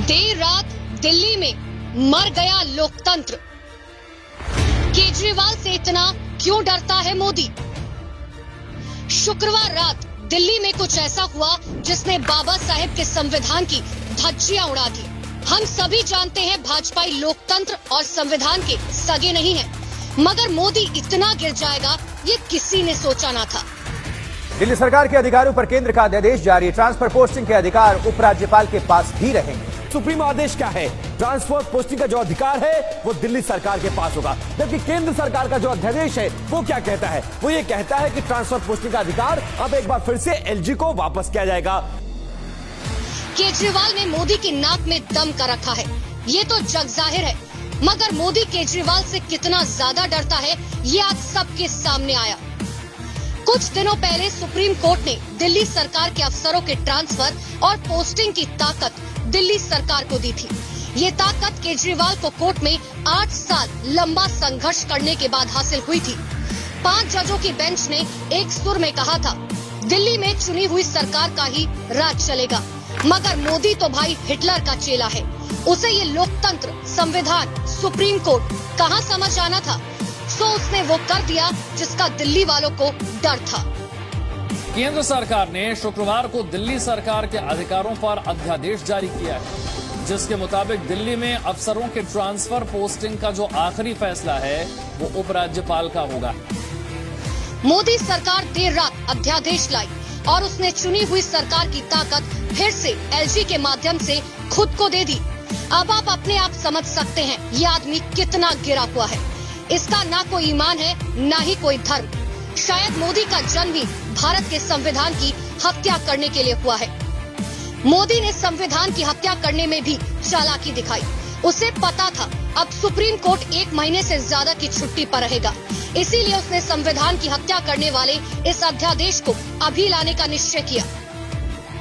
देर रात दिल्ली में मर गया लोकतंत्र। केजरीवाल से इतना क्यों डरता है मोदी? शुक्रवार रात दिल्ली में कुछ ऐसा हुआ जिसने बाबा साहेब के संविधान की धज्जियां उड़ा दी। हम सभी जानते हैं भाजपाई लोकतंत्र और संविधान के सगे नहीं हैं, मगर मोदी इतना गिर जाएगा ये किसी ने सोचा ना था। दिल्ली सरकार के अधिकारों पर केंद्र का अध्यादेश जारी। ट्रांसफर पोस्टिंग के अधिकार उपराज्यपाल के पास भी रहेंगे। सुप्रीम आदेश क्या है? ट्रांसफर पोस्टिंग का जो अधिकार है वो दिल्ली सरकार के पास होगा, जबकि केंद्र सरकार का जो अध्यादेश है वो क्या कहता है? वो ये कहता है कि ट्रांसफर पोस्टिंग का अधिकार अब एक बार फिर से एलजी को वापस किया जाएगा। केजरीवाल ने मोदी की नाक में दम कर रखा है, ये तो जग जाहिर है, मगर मोदी केजरीवाल से कितना ज्यादा डरता है ये आज सबके सामने आया। कुछ दिनों पहले सुप्रीम कोर्ट ने दिल्ली सरकार के अफसरों के ट्रांसफर और पोस्टिंग की ताकत दिल्ली सरकार को दी थी। ये ताकत केजरीवाल को कोर्ट में 8 साल लंबा संघर्ष करने के बाद हासिल हुई थी। 5 जजों की बेंच ने एक सुर में कहा था, दिल्ली में चुनी हुई सरकार का ही राज चलेगा। मगर मोदी तो भाई हिटलर का चेला है, उसे ये लोकतंत्र, संविधान, सुप्रीम कोर्ट कहाँ समझ आना था। सो उसने वो कर दिया जिसका दिल्ली वालों को डर था। केंद्र सरकार ने शुक्रवार को दिल्ली सरकार के अधिकारों पर अध्यादेश जारी किया है, जिसके मुताबिक दिल्ली में अफसरों के ट्रांसफर पोस्टिंग का जो आखिरी फैसला है वो उपराज्यपाल का होगा। मोदी सरकार देर रात अध्यादेश लाई और उसने चुनी हुई सरकार की ताकत फिर से एलजी के माध्यम से खुद को दे दी। अब आप अपने आप समझ सकते हैं ये आदमी कितना गिरा हुआ है। इसका ना कोई ईमान है, ना ही कोई धर्म। शायद मोदी का जन्म ही भारत के संविधान की हत्या करने के लिए हुआ है। मोदी ने संविधान की हत्या करने में भी चालाकी दिखाई। उसे पता था अब सुप्रीम कोर्ट 1 महीने से ज्यादा की छुट्टी पर रहेगा, इसीलिए उसने संविधान की हत्या करने वाले इस अध्यादेश को अभी लाने का निश्चय किया।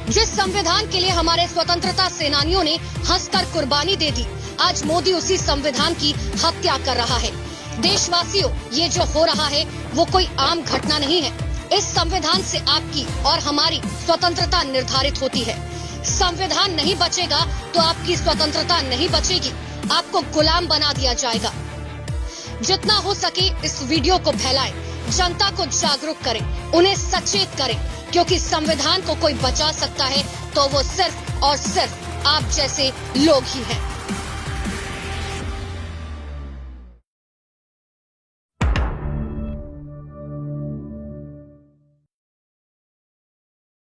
जिस संविधान के लिए हमारे स्वतंत्रता सेनानियों ने हंसकर कुर्बानी दे दी, आज मोदी उसी संविधान की हत्या कर रहा है। देशवासियों, ये जो हो रहा है वो कोई आम घटना नहीं है। इस संविधान से आपकी और हमारी स्वतंत्रता निर्धारित होती है। संविधान नहीं बचेगा तो आपकी स्वतंत्रता नहीं बचेगी, आपको गुलाम बना दिया जाएगा। जितना हो सके इस वीडियो को फैलाएं, जनता को जागरूक करें, उन्हें सचेत करें, क्योंकि संविधान को कोई बचा सकता है तो वो सिर्फ और सिर्फ आप जैसे लोग ही हैं।